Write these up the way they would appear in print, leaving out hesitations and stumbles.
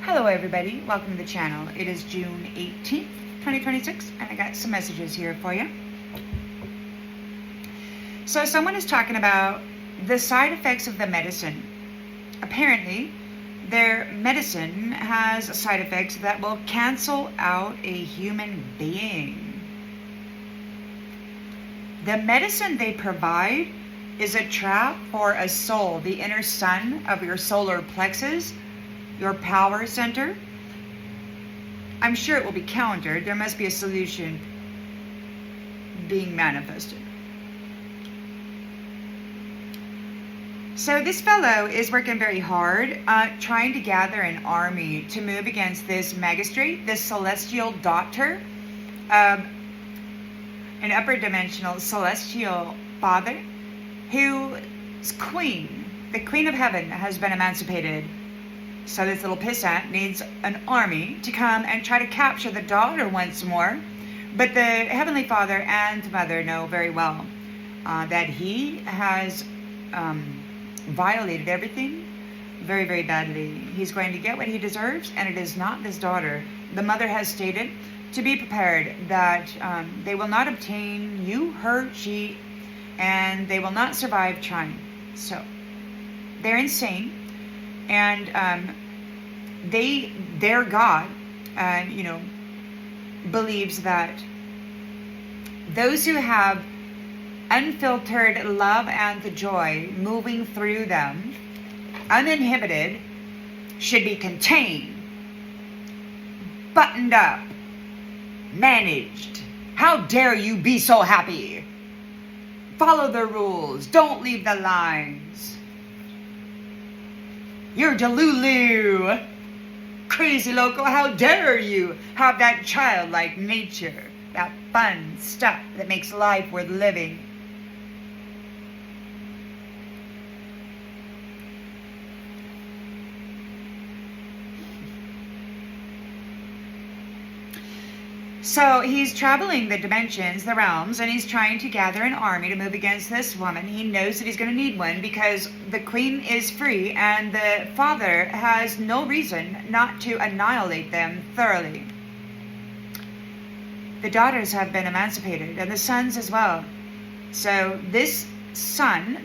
Hello everybody, welcome to the channel. It is June 18th, 2026, and I got some messages here for you. So someone is talking about the side effects of the medicine. Apparently, their medicine has side effects that will cancel out a human being. The medicine they provide is a trap for a soul, the inner sun of your solar plexus, your power center. I'm sure it will be countered. There must be a solution being manifested. So this fellow is working very hard, trying to gather an army to move against this magistrate, this celestial daughter, an upper dimensional celestial father, whose queen, the queen of heaven, has been emancipated. So this little pissant needs an army to come and try to capture the daughter once more. But the Heavenly Father and Mother know very well that he has violated everything very, very badly. He's going to get what he deserves, and it is not this daughter. The mother has stated to be prepared that they will not obtain you, her, she, and they will not survive trying. So they're insane. And their God, believes that those who have unfiltered love and the joy moving through them, uninhibited, should be contained, buttoned up, managed. How dare you be so happy? Follow the rules. Don't leave the lines. You're delulu, crazy loco. How dare you have that childlike nature, that fun stuff that makes life worth living. So he's traveling the dimensions, the realms, and he's trying to gather an army to move against this woman. He knows that he's going to need one because the queen is free and the father has no reason not to annihilate them thoroughly. The daughters have been emancipated and the sons as well. So this son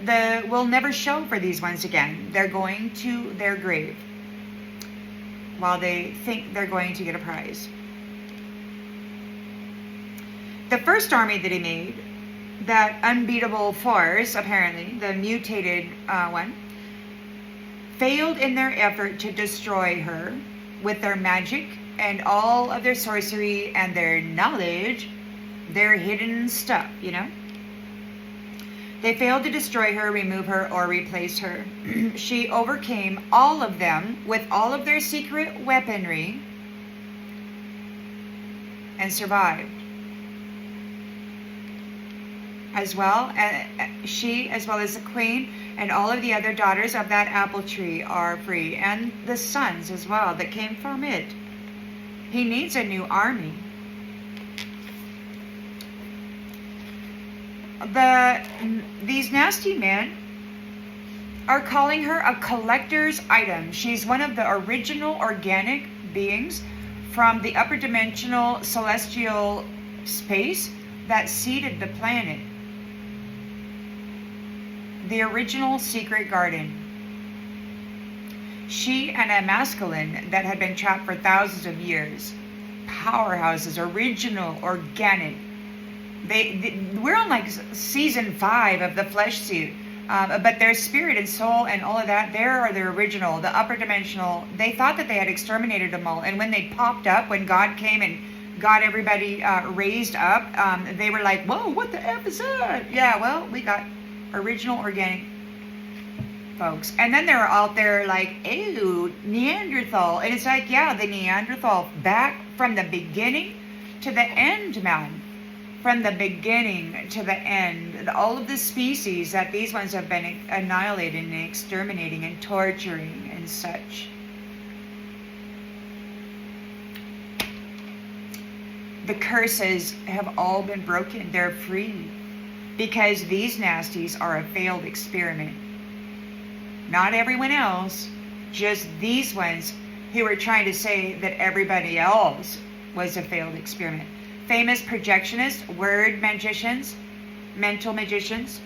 will never show for these ones again. They're going to their grave while they think they're going to get a prize. The first army that he made, that unbeatable force, apparently, the mutated one, failed in their effort to destroy her with their magic and all of their sorcery and their knowledge, their hidden stuff, They failed to destroy her, remove her, or replace her. She overcame all of them with all of their secret weaponry and survived. As well, she, as well as the queen, and all of the other daughters of that apple tree are free, and the sons as well that came from it. He needs a new army. These nasty men are calling her a collector's item. She's one of the original organic beings from the upper dimensional celestial space that seeded the planet. The original secret garden. She and a masculine that had been trapped for thousands of years. Powerhouses, original, organic. We're on like season 5 of the flesh suit. But their spirit and soul and all of that, they are the original, the upper dimensional. They thought that they had exterminated them all. And when they popped up, when God came and got everybody raised up, they were like, whoa, what the F is that? Yeah, well, we got original organic folks. And then they're out there like, ew, Neanderthal. And it's like, yeah, the Neanderthal, back from the beginning to the end, man. From the beginning to the end. All of the species that these ones have been annihilating and exterminating and torturing and such. The curses have all been broken. They're free. Because these nasties are a failed experiment. Not everyone else, just these ones who were trying to say that everybody else was a failed experiment. Famous projectionists, word magicians, mental magicians.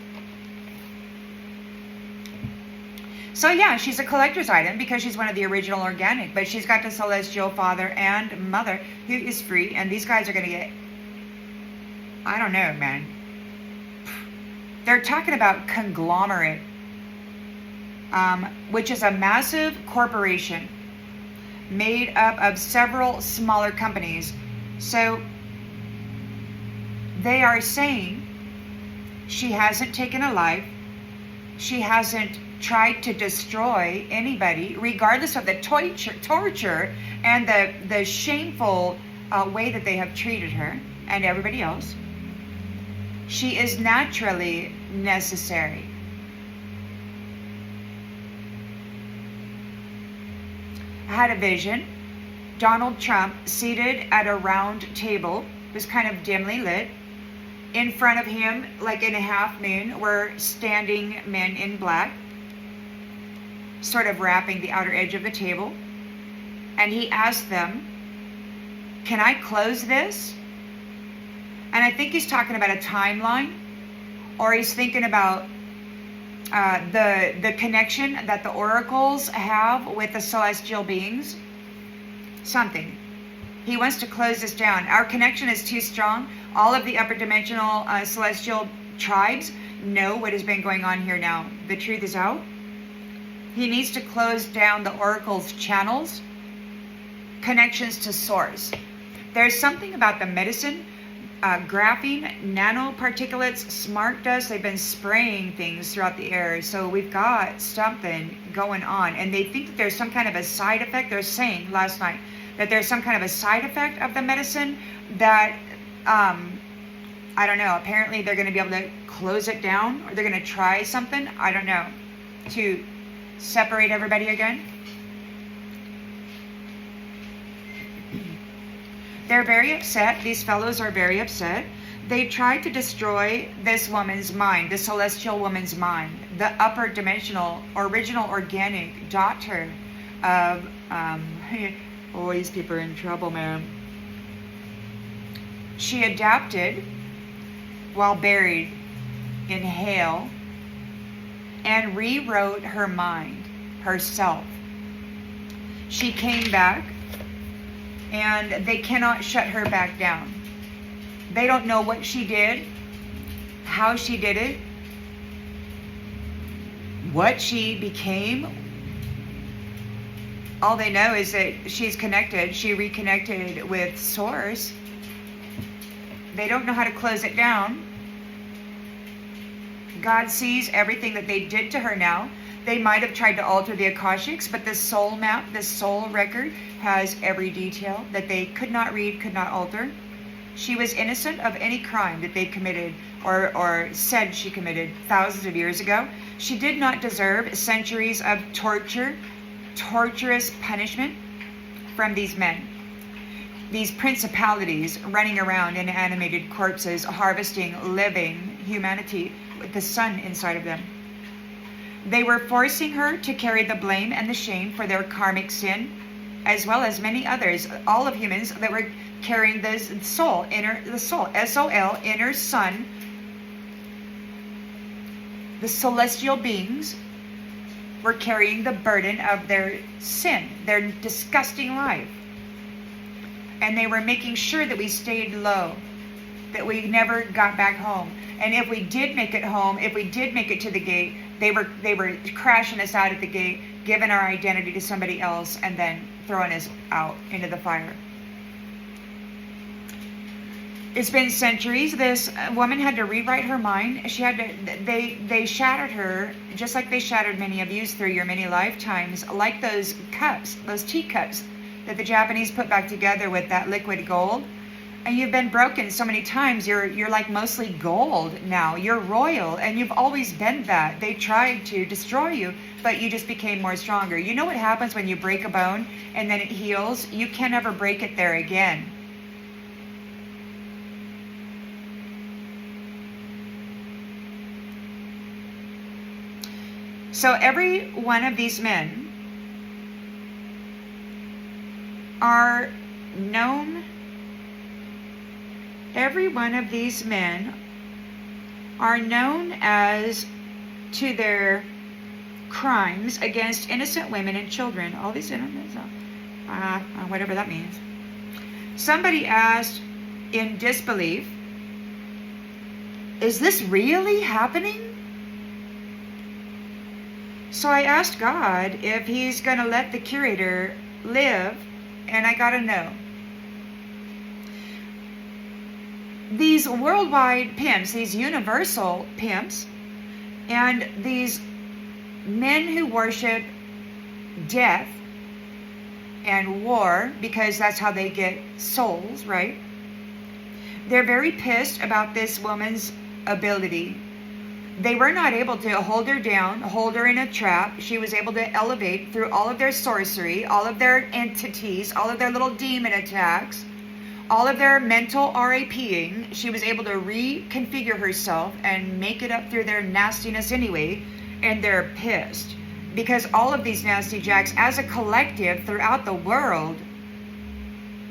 So yeah, she's a collector's item because she's one of the original organic, but she's got the celestial father and mother who is free, and these guys are going to get, I don't know, man. They're talking about conglomerate, which is a massive corporation made up of several smaller companies. So they are saying she hasn't taken a life. She hasn't tried to destroy anybody, regardless of the torture and the shameful way that they have treated her and everybody else. She is naturally necessary. I had a vision. Donald Trump seated at a round table, it was kind of dimly lit. In front of him, like in a half moon, were standing men in black, sort of wrapping the outer edge of the table. And he asked them, "Can I close this?" And I think he's talking about a timeline, or he's thinking about the connection that the oracles have with the celestial beings. Something. He wants to close this down. Our connection is too strong. All of the upper dimensional celestial tribes know what has been going on here now. The truth is out. He needs to close down the oracle's channels, connections to source. There's something about the medicine, graphene, nanoparticulates, smart dust. They've been spraying things throughout the air. So we've got something going on. And they think that there's some kind of a side effect. They're saying last night that there's some kind of a side effect of the medicine that, I don't know. Apparently they're going to be able to close it down, or they're going to try something, I don't know, to separate everybody again. They're very upset. These fellows are very upset. They tried to destroy this woman's mind, the celestial woman's mind, the upper dimensional, original organic daughter of, oh, these people are in trouble, man. She adapted while buried in hail and rewrote her mind herself. She came back, and they cannot shut her back down. They don't know what she did, how she did it, what she became. All they know is that she's connected. She reconnected with Source. They don't know how to close it down. God sees everything that they did to her now. They might have tried to alter the Akashics, but this soul map, this soul record, has every detail that they could not read, could not alter. She was innocent of any crime that they committed or said she committed thousands of years ago. She did not deserve centuries of torture, torturous punishment from these men. These principalities running around in animated corpses, harvesting living humanity with the sun inside of them. They were forcing her to carry the blame and the shame for their karmic sin, as well as many others, all of humans that were carrying the soul, S-O-L, inner sun. The celestial beings were carrying the burden of their sin, their disgusting life. And they were making sure that we stayed low, that we never got back home. And if we did make it home, if we did make it to the gate, they were crashing us out at the gate, giving our identity to somebody else, and then throwing us out into the fire. It's been centuries. This woman had to rewrite her mind. She had to. They shattered her, just like they shattered many of you through your many lifetimes, like those cups, those teacups that the Japanese put back together with that liquid gold. And you've been broken so many times. You're like mostly gold now. You're royal, and you've always been that. They tried to destroy you, but you just became more stronger. You know what happens when you break a bone and then it heals? You can never break it there again. So every one of these men are known, every one of these men are known as to their crimes against innocent women and children. All these innocent, whatever that means. Somebody asked in disbelief, is this really happening? So I asked God if he's going to let the curator live, and I got a no. These worldwide pimps, these universal pimps, and these men who worship death and war, because that's how they get souls, right? They're very pissed about this woman's ability. They were not able to hold her down, hold her in a trap. She was able to elevate through all of their sorcery, all of their entities, all of their little demon attacks, all of their mental RAPing. She was able to reconfigure herself and make it up through their nastiness anyway, and they're pissed. Because all of these nasty jacks, as a collective throughout the world,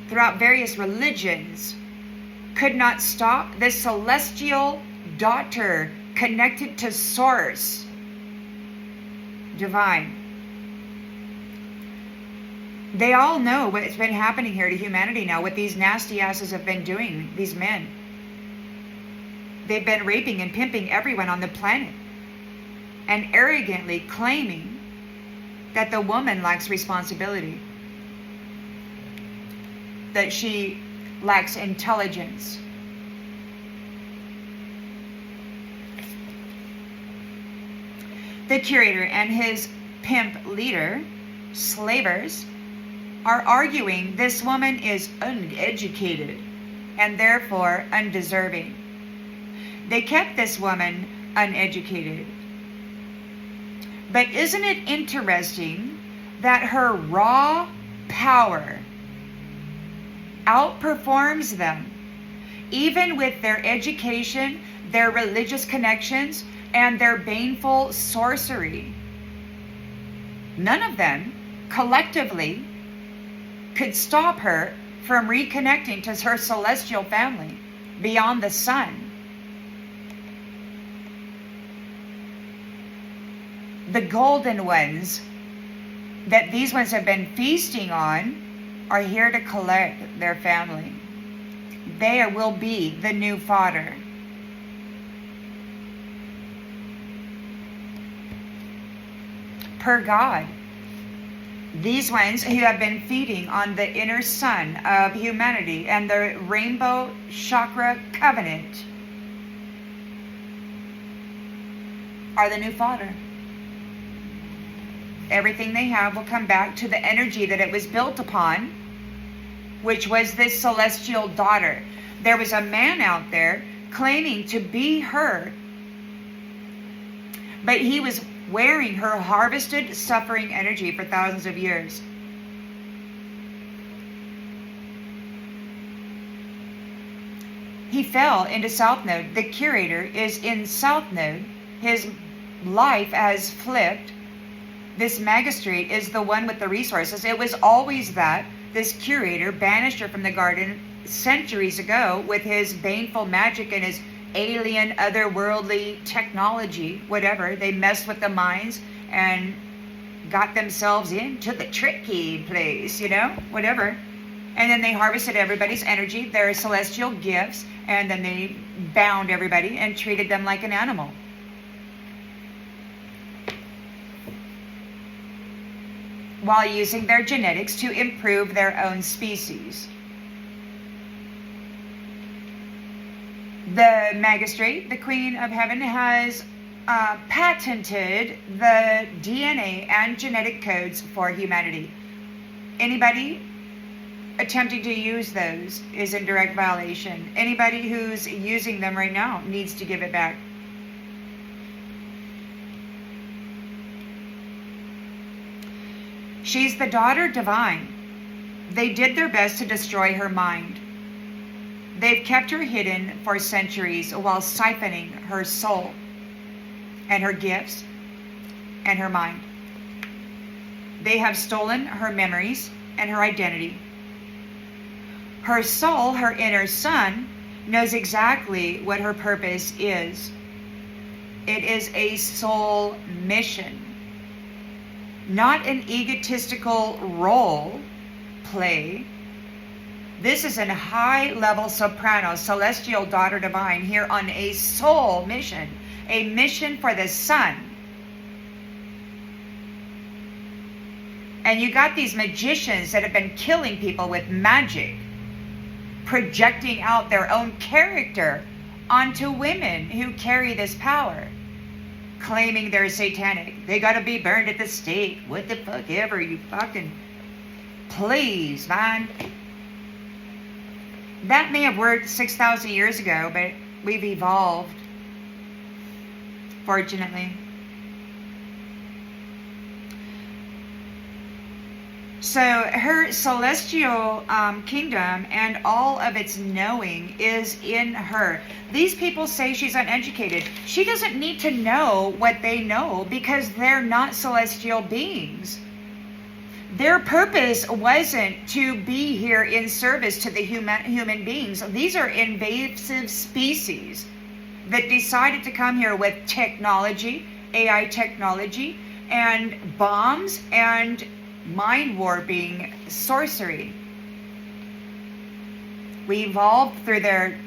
throughout various religions, could not stop this celestial daughter connected to source, divine. They all know what's been happening here to humanity now, what these nasty asses have been doing, these men. They've been raping and pimping everyone on the planet and arrogantly claiming that the woman lacks responsibility, that she lacks intelligence. The curator and his pimp leader, slavers, are arguing this woman is uneducated and therefore undeserving. They kept this woman uneducated. But isn't it interesting that her raw power outperforms them, even with their education, their religious connections, and their baneful sorcery? None of them collectively could stop her from reconnecting to her celestial family beyond the sun. The golden ones that these ones have been feasting on are here to collect their family. They will be the new fodder. Per God, these ones who have been feeding on the inner sun of humanity and the rainbow chakra covenant are the new fodder. Everything they have will come back to the energy that it was built upon, which was this celestial daughter. There was a man out there claiming to be her, but he was wearing her harvested suffering energy for thousands of years. He fell into South Node. The curator is in South Node. His life has flipped. This magistrate is the one with the resources. It was always that. This curator banished her from the garden centuries ago with his baneful magic and his alien, otherworldly technology, whatever. They messed with the minds and got themselves into the tricky place, whatever. And then they harvested everybody's energy, their celestial gifts, and then they bound everybody and treated them like an animal. While using their genetics to improve their own species. The magistrate, the Queen of Heaven, has patented the DNA and genetic codes for humanity. Anybody attempting to use those is in direct violation. Anybody who's using them right now needs to give it back. She's the daughter divine. They did their best to destroy her mind. They've kept her hidden for centuries while siphoning her soul and her gifts and her mind. They have stolen her memories and her identity Her soul, her inner son, knows exactly what her purpose is. It is a soul mission, not an egotistical role play. This is a high-level soprano, celestial daughter divine, here on a soul mission, a mission for the sun. And you got these magicians that have been killing people with magic, projecting out their own character onto women who carry this power, claiming they're satanic. They gotta be burned at the stake. What the fuck ever, you fucking... Please, man. That may have worked 6,000 years ago, but we've evolved, fortunately. So her celestial kingdom and all of its knowing is in her. These people say she's uneducated. She doesn't need to know what they know because they're not celestial beings. Their purpose wasn't to be here in service to the human beings. These are invasive species that decided to come here with technology, AI technology, and bombs and mind warping sorcery. We evolved through their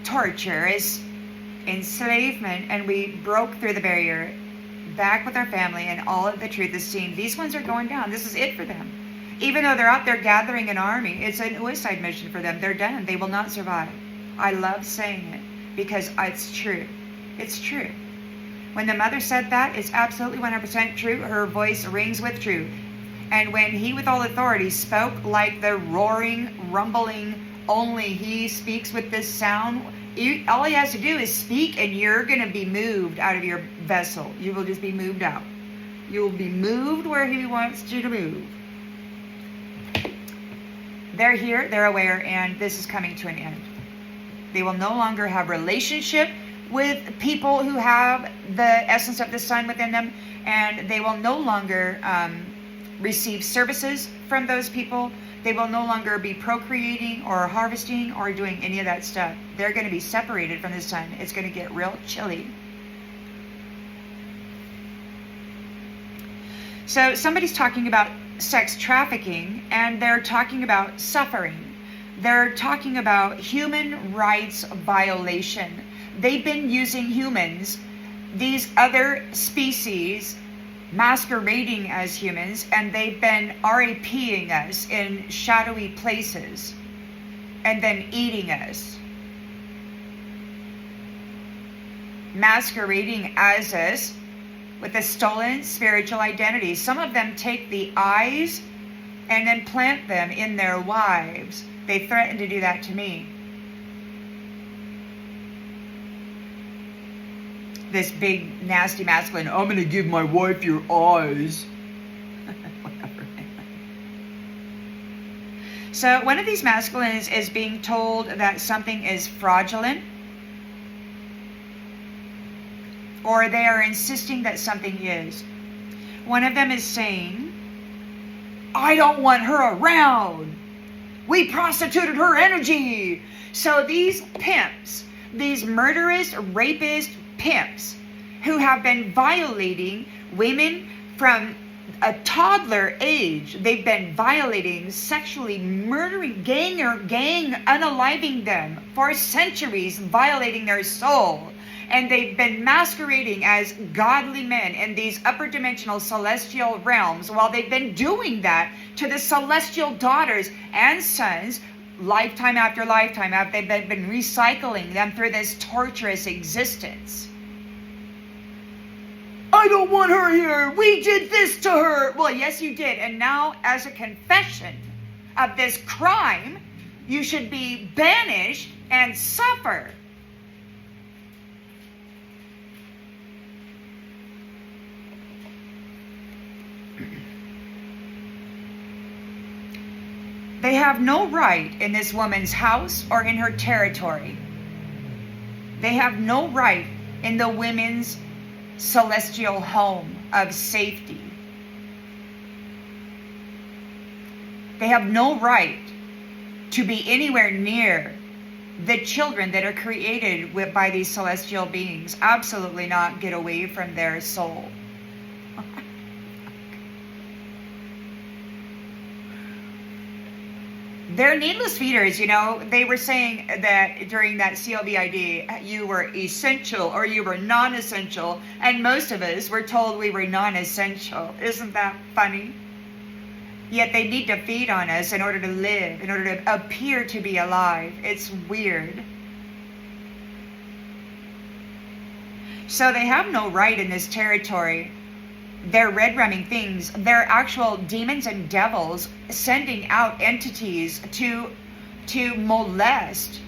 torture, enslavement, and we broke through the barrier, back with our family, and all of the truth is seen. These ones are going down. This is it for them. Even though they're out there gathering an army, it's an suicide mission for them. They're done. They will not survive. I love saying it because it's true. It's true. When the mother said that, it's absolutely 100% true. Her voice rings with truth. And when he with all authority spoke like the roaring, rumbling, only he speaks with this sound, all he has to do is speak and you're going to be moved out of your vessel. You will just be moved out. You will be moved where he wants you to move. They're here, they're aware, and this is coming to an end. They will no longer have relationship with people who have the essence of the sun within them, and they will no longer receive services from those people. They will no longer be procreating or harvesting or doing any of that stuff. They're going to be separated from the sun. It's going to get real chilly. So somebody's talking about sex trafficking, and they're talking about suffering. They're talking about human rights violation. They've been using humans, these other species, masquerading as humans, and they've been RAPing us in shadowy places and then eating us. Masquerading as us with a stolen spiritual identity. Some of them take the eyes and then plant them in their wives. They threatened to do that to me. This big, nasty masculine, I'm going to give my wife your eyes. Whatever. So one of these masculines is being told that something is fraudulent, or they are insisting that something is. One of them is saying, I don't want her around. We prostituted her energy. So these pimps, these murderous, rapist pimps who have been violating women from a toddler age, they've been violating, sexually murdering, gang unaliving them for centuries, violating their soul. And they've been masquerading as godly men in these upper dimensional celestial realms while they've been doing that to the celestial daughters and sons lifetime after lifetime. They've been recycling them through this torturous existence. I don't want her here. We did this to her. Well, yes, you did. And now, as a confession of this crime, you should be banished and suffer. They have no right in this woman's house or in her territory. They have no right in the women's celestial home of safety. They have no right to be anywhere near the children that are created by these celestial beings. Absolutely not. Get away from their soul. They're needless feeders, They were saying that during that CLBID, you were essential or you were non-essential. And most of us were told we were non-essential. Isn't that funny? Yet they need to feed on us in order to live, in order to appear to be alive. It's weird. So they have no right in this territory. They're red-rumming things. They're actual demons and devils sending out entities to molest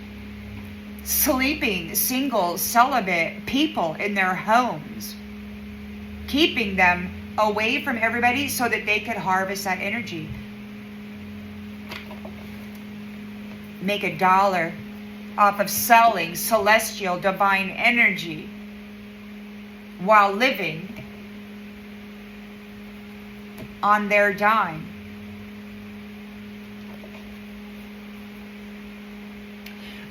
sleeping, single, celibate people in their homes, keeping them away from everybody so that they could harvest that energy. Make $1 off of selling celestial divine energy while living on their dime.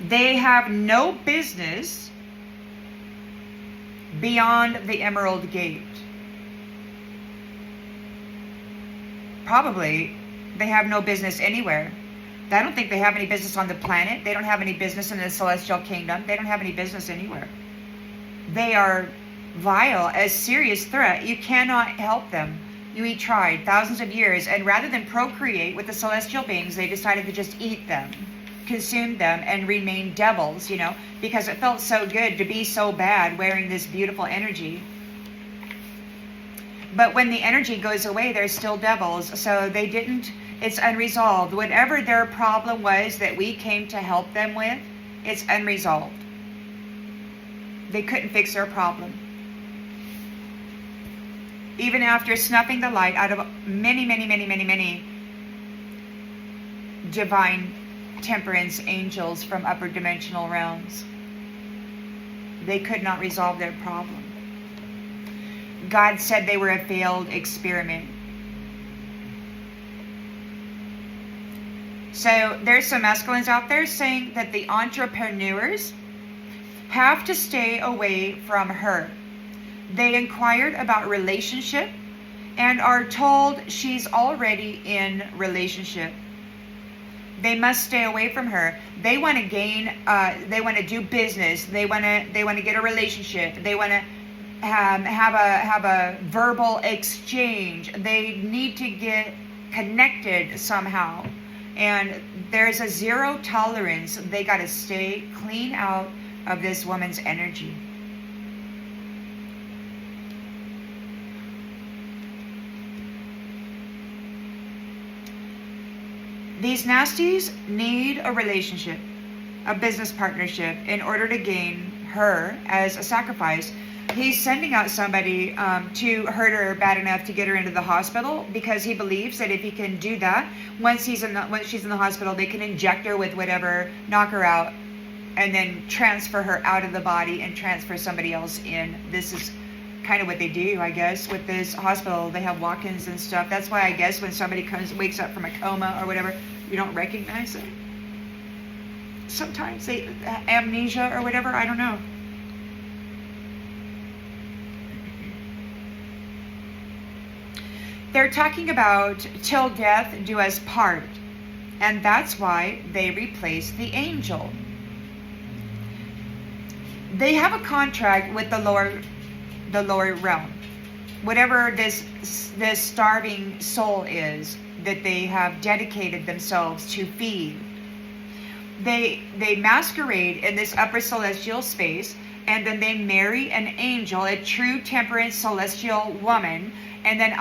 They have no business beyond the Emerald Gate. Probably they have no business anywhere. I don't think they have any business on the planet. They don't have any business in the celestial kingdom. They don't have any business anywhere. They are vile, a serious threat. You cannot help them. We tried thousands of years, and rather than procreate with the celestial beings, they decided to just eat them, consume them, and remain devils, because it felt so good to be so bad wearing this beautiful energy. But when the energy goes away, they're still devils. So it's unresolved. Whatever their problem was that we came to help them with, it's unresolved. They couldn't fix their problem. Even after snuffing the light out of many, many, many, many, many divine temperance angels from upper dimensional realms, they could not resolve their problem. God said they were a failed experiment. So there's some masculines out there saying that the entrepreneurs have to stay away from her. They inquired about relationship and are told she's already in relationship. They must stay away from her. They want to gain, they want to do business. They want to get a relationship. They want to have a verbal exchange. They need to get connected somehow. And there's a zero tolerance. They got to stay clean out of this woman's energy. These nasties need a relationship, a business partnership, in order to gain her as a sacrifice. He's sending out somebody to hurt her bad enough to get her into the hospital, because he believes that if he can do that, once she's in the hospital, they can inject her with whatever, knock her out, and then transfer her out of the body and transfer somebody else in. This is kind of what they do, I guess, with this hospital. They have walk-ins and stuff. That's why I guess when somebody wakes up from a coma or whatever, you don't recognize them. Sometimes they amnesia or whatever, I don't know. They're talking about till death do us part, and that's why they replace the angel. They have a contract with the lower realm, whatever this starving soul is that they have dedicated themselves to feed. They masquerade in this upper celestial space, and then they marry an angel, a true temperance celestial woman. And then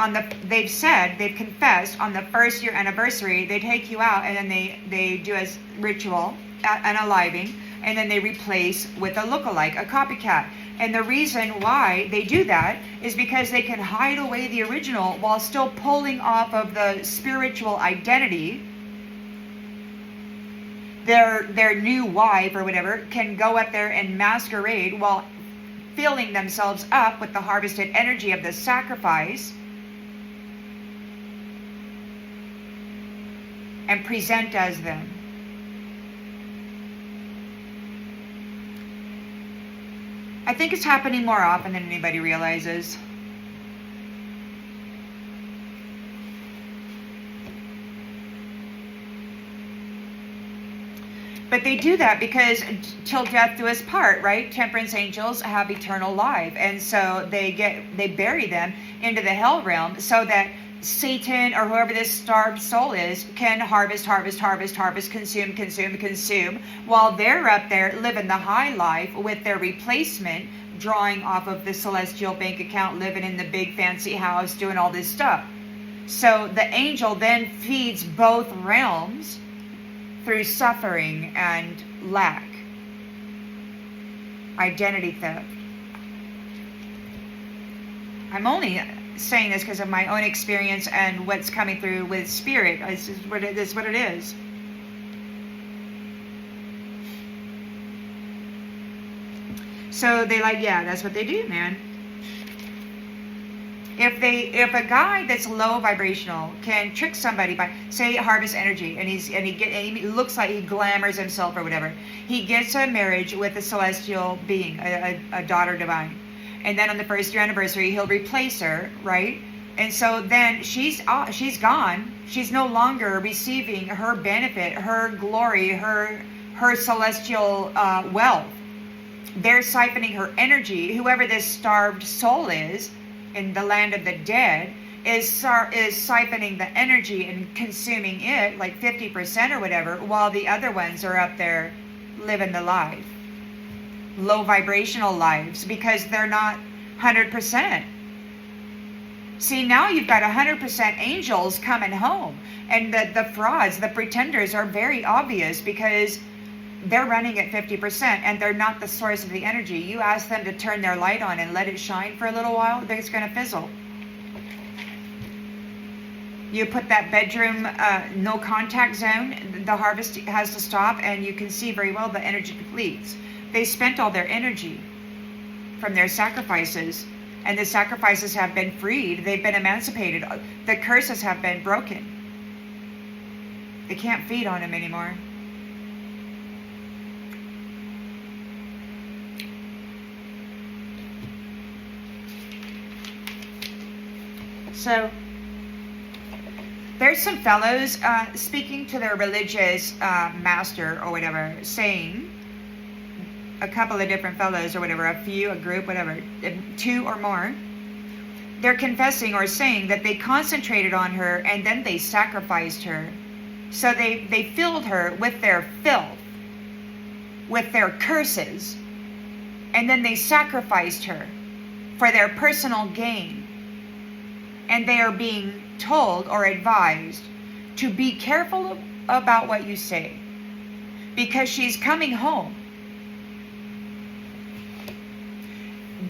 they've confessed on the first year anniversary, they take you out, and then they do a ritual, an unaliving, and then they replace with a lookalike, a copycat. And the reason why they do that is because they can hide away the original while still pulling off of the spiritual identity. Their new wife or whatever can go up there and masquerade while filling themselves up with the harvested energy of the sacrifice. and present as them. I think it's happening more often than anybody realizes. But they do that because till death do us part, right? Temperance angels have eternal life. And so they bury them into the hell realm so that Satan or whoever this starved soul is can harvest, consume, while they're up there living the high life with their replacement, drawing off of the celestial bank account, living in the big fancy house, doing all this stuff. So the angel then feeds both realms through suffering and lack, identity theft. I'm only saying this because of my own experience and what's coming through with spirit. This is what it is. So they that's what they do, man. If a guy that's low vibrational can trick somebody by, say, harvest energy, and he looks like he glamours himself or whatever, he gets a marriage with a celestial being, a daughter divine, and then on the first year anniversary he'll replace her, right? And so then she's gone. She's no longer receiving her benefit, her glory, her celestial wealth. They're siphoning her energy. Whoever this starved soul is in the land of the dead is siphoning the energy and consuming it like 50% or whatever, while the other ones are up there living the life, low vibrational lives, because they're not 100%. See, now you've got 100% angels coming home, and the frauds, the pretenders are very obvious because they're running at 50% and they're not the source of the energy. You ask them to turn their light on and let it shine for a little while, it's going to fizzle. You put that bedroom no contact zone, the harvest has to stop, and you can see very well the energy depletes. They spent all their energy from their sacrifices, and the sacrifices have been freed. They've been emancipated. The curses have been broken. They can't feed on them anymore. So there's some fellows speaking to their religious master or whatever, saying, a couple of different fellows or whatever, a few, a group, whatever, 2 or more, they're confessing or saying that they concentrated on her and then they sacrificed her. So they filled her with their filth, with their curses, and then they sacrificed her for their personal gain. And they are being told or advised to be careful about what you say, because she's coming home.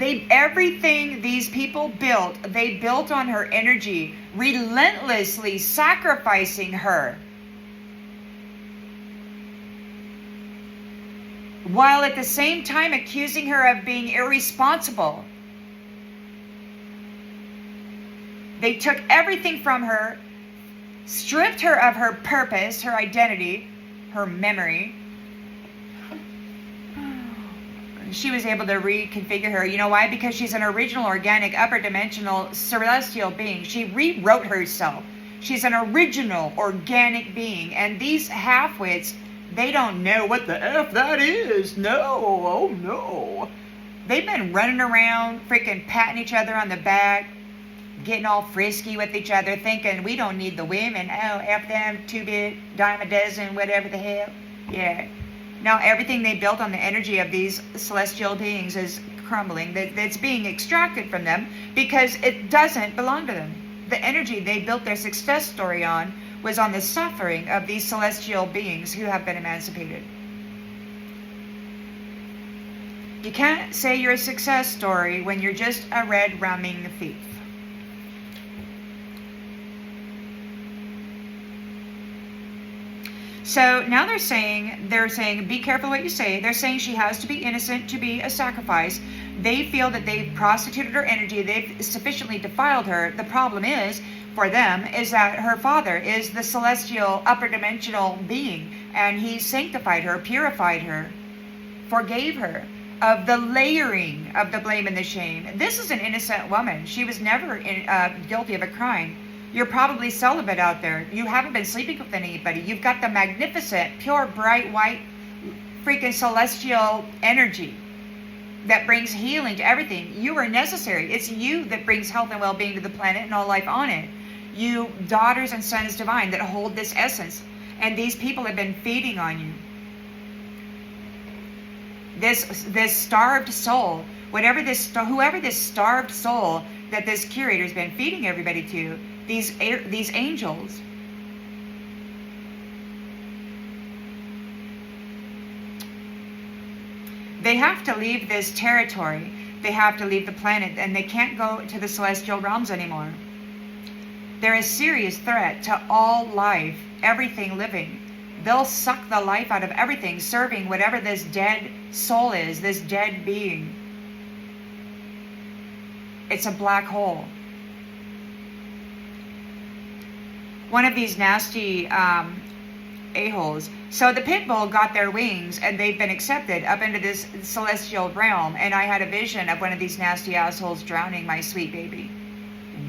Everything these people built, they built on her energy, relentlessly sacrificing her, while at the same time accusing her of being irresponsible. They took everything from her, stripped her of her purpose, her identity, her memory. She was able to reconfigure her. You know why? Because she's an original, organic, upper dimensional, celestial being. She rewrote herself. She's an original, organic being. And these half-wits, they don't know what the F that is. No, oh no. They've been running around, freaking patting each other on the back, getting all frisky with each other, thinking we don't need the women. Oh, F them, 2-bit, dime a dozen, whatever the hell. Yeah. Now everything they built on the energy of these celestial beings is crumbling. That's being extracted from them because it doesn't belong to them. The energy they built their success story on was on the suffering of these celestial beings who have been emancipated. You can't say you're a success story when you're just a red roaming thief. So now they're saying, be careful what you say. They're saying she has to be innocent to be a sacrifice. They feel that they've prostituted her energy, they've sufficiently defiled her. The problem is, for them, is that her father is the celestial upper dimensional being, and he sanctified her, purified her, forgave her of the layering of the blame and the shame. This is an innocent woman. She was never guilty of a crime. You're probably celibate out there. You haven't been sleeping with anybody. You've got the magnificent, pure, bright, white, freaking celestial energy that brings healing to everything. You are necessary. It's you that brings health and well-being to the planet and all life on it. You daughters and sons divine that hold this essence. And these people have been feeding on you. This starved soul, whoever this starved soul that this curator's been feeding everybody to, these angels, they have to leave this territory. They have to leave the planet, and they can't go to the celestial realms anymore. They're a serious threat to all life, everything living. They'll suck the life out of everything, serving whatever this dead soul is, this dead being. It's a black hole. One of these nasty a-holes. So the pit bull got their wings, and they've been accepted up into this celestial realm. And I had a vision of one of these nasty assholes drowning my sweet baby.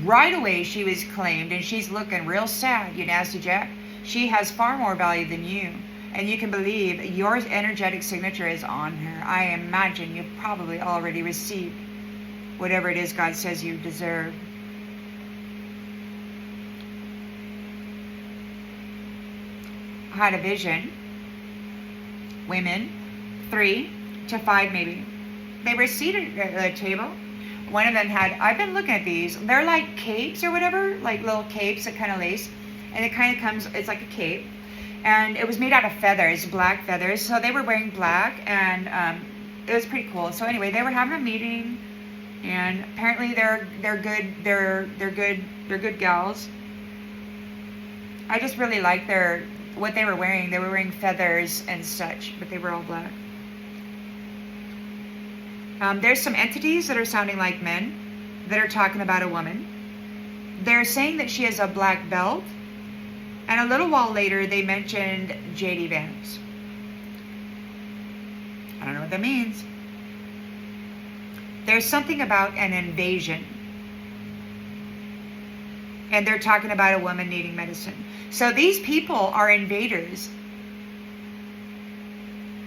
Right away, she was claimed, and she's looking real sad, you nasty jack. She has far more value than you, and you can believe your energetic signature is on her. I imagine you've probably already received whatever it is God says you deserve. I had a vision. Women, 3 to 5 maybe. They were seated at a table. One of them had, I've been looking at these. They're like capes or whatever, like little capes that kind of lace. And it kind of comes, it's like a cape. And it was made out of feathers, black feathers. So they were wearing black, and it was pretty cool. So anyway, they were having a meeting, and apparently they're good gals. I just really like what they were wearing. They were wearing feathers and such, but they were all black. There's some entities that are sounding like men that are talking about a woman. They're saying that she has a black belt. And a little while later, they mentioned J.D. Vance. I don't know what that means. There's something about an invasion. And they're talking about a woman needing medicine. So these people are invaders.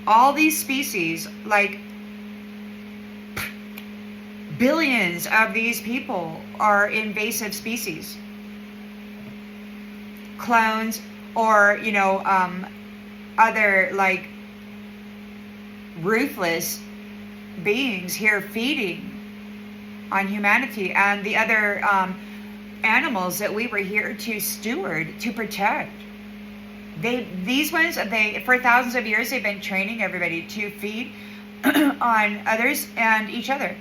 All these species, like billions of these people, are invasive species. Clones, or other like ruthless beings here feeding on humanity and the other animals that we were here to steward, to protect. These ones, for thousands of years, they've been training everybody to feed on others and each other.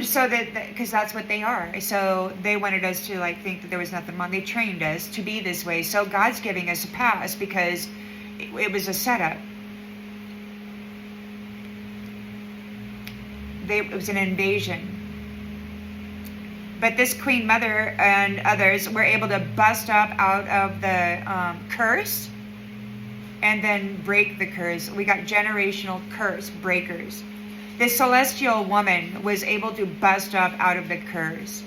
So because that's what they are. So they wanted us to think that there was nothing wrong. They trained us to be this way. So God's giving us a pass because it was a setup. It was an invasion. But this Queen Mother and others were able to bust up out of the curse and then break the curse. We got generational curse breakers. This celestial woman was able to bust up out of the curse.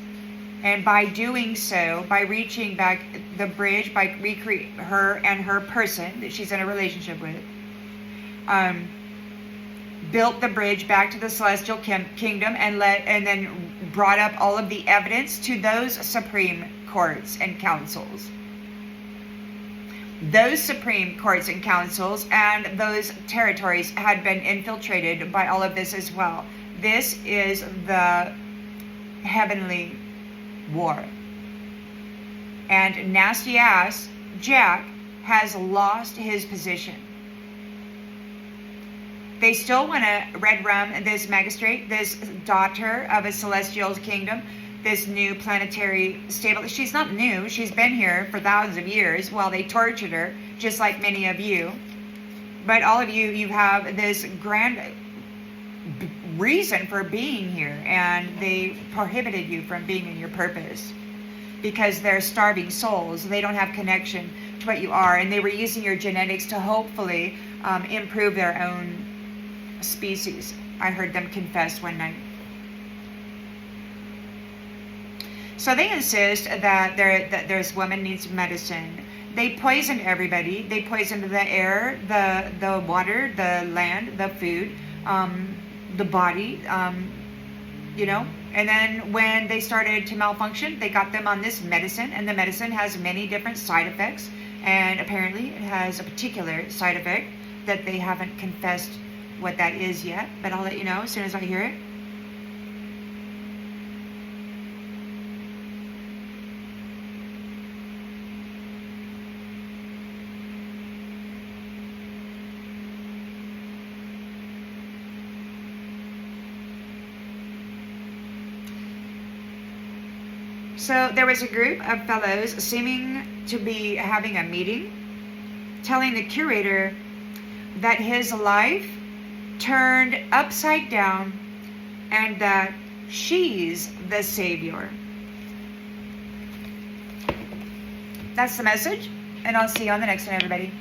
And by doing so, by reaching back the bridge, by recreate her and her person that she's in a relationship with, built the bridge back to the celestial kingdom and then brought up all of the evidence to those supreme courts and councils. Those supreme courts and councils and those territories had been infiltrated by all of this as well. This is the heavenly war. And nasty ass Jack has lost his position. They still want to red rum this magistrate, this daughter of a celestial kingdom, this new planetary stable. She's not new. She's been here for thousands of years while they tortured her, just like many of you. But all of you, you have this grand, reason for being here, and they prohibited you from being in your purpose because they're starving souls. They don't have connection to what you are, and they were using your genetics to hopefully improve their own species. I heard them confess one night. So they insist that this woman needs medicine. They poisoned everybody. They poisoned the air, the water, the land, the food, the body, And then when they started to malfunction, they got them on this medicine, and the medicine has many different side effects. And apparently it has a particular side effect that they haven't confessed what that is yet, but I'll let you know as soon as I hear it. So there was a group of fellows seeming to be having a meeting, telling the curator that his life turned upside down and that she's the savior. That's the message, and I'll see you on the next one, everybody.